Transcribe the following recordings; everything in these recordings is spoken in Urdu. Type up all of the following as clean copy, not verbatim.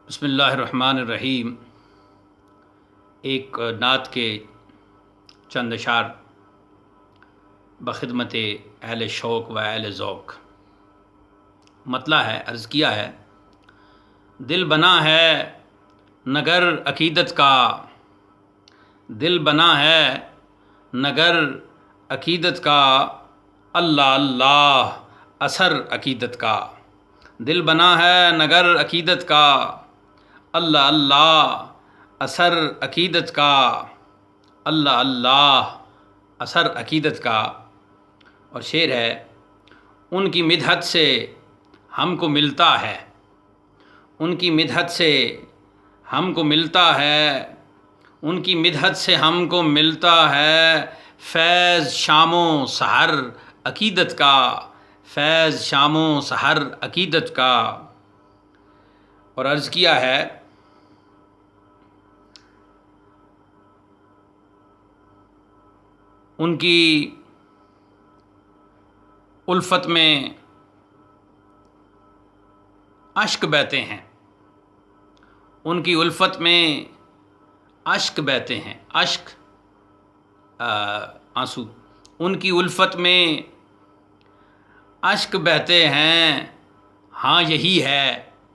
بسم اللہ الرحمن الرحیم۔ ایک نعت کے چند اشعار بخدمت اہل شوق و اہل ذوق۔ مطلع ہے، عرض کیا ہے: دل بنا ہے نگر عقیدت کا، دل بنا ہے نگر عقیدت کا، اللہ اللہ اثر عقیدت کا۔ دل بنا ہے نگر عقیدت کا، اللہ اللہ اثر عقیدت کا، اللہ اللہ اثر عقیدت کا۔ اور شعر ہے: ان کی مدحت سے ہم کو ملتا ہے، ان کی مدحت سے ہم کو ملتا ہے، ان کی مدحت سے ہم کو ملتا ہے، فیض شام و سحر عقیدت کا، فیض شام و سحر عقیدت کا۔ اور عرض کیا ہے: ان کی الفت میں اشک بہتے ہیں، ان کی الفت میں اشک بہتے ہیں، اشک آنسو، ان کی الفت میں اشک بہتے ہیں، ہاں یہی ہے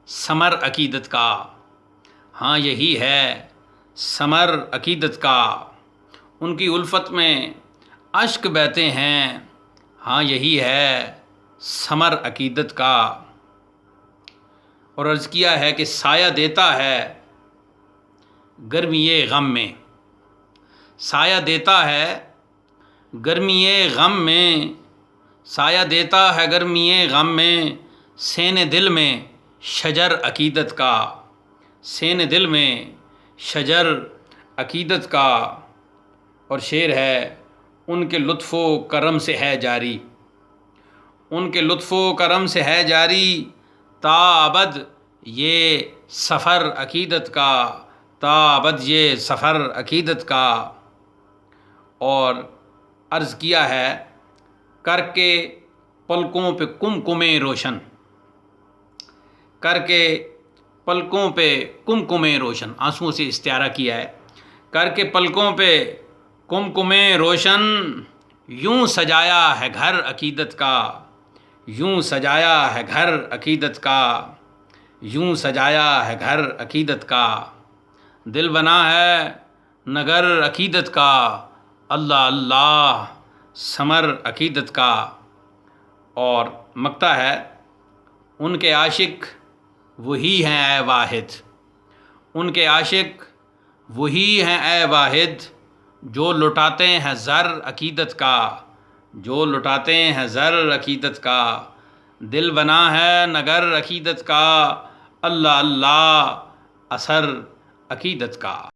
ثمر عقیدت کا، ہاں یہی ہے ثمر عقیدت کا۔ ان کی الفت میں اشک بہتے ہیں، ہاں یہی ہے ثمر عقیدت کا۔ اور عرض کیا ہے کہ سایہ دیتا ہے گرمی غم میں، سایہ دیتا ہے گرمی غم میں، سایہ دیتا ہے گرمی غم میں، سین دل میں شجر عقیدت کا، سین دل میں شجر عقیدت کا۔ اور شعر ہے: ان کے لطف و کرم سے ہے جاری، ان کے لطف و کرم سے ہے جاری، تا ابد یہ سفر عقیدت کا، تا ابد یہ سفر عقیدت کا۔ اور عرض کیا ہے: کر کے پلکوں پہ کمکمیں روشن، کر کے پلکوں پہ کمکمیں روشن، آنسوؤں سے استعارہ کیا ہے، کر کے پلکوں پہ کمکمیں روشن، یوں سجایا ہے گھر عقیدت کا، یوں سجایا ہے گھر عقیدت کا، یوں سجایا ہے گھر عقیدت کا۔ دل بنا ہے نگر عقیدت کا، اللہ اللہ ثمر عقیدت کا۔ اور مقطع ہے: ان کے عاشق وہی ہیں اے واحد، ان کے عاشق وہی ہیں اے واحد، جو لٹاتے ہیں زر عقیدت کا، جو لٹاتے ہیں زر عقیدت کا۔ دل بنا ہے نگر عقیدت کا، اللہ اللہ اثر عقیدت کا۔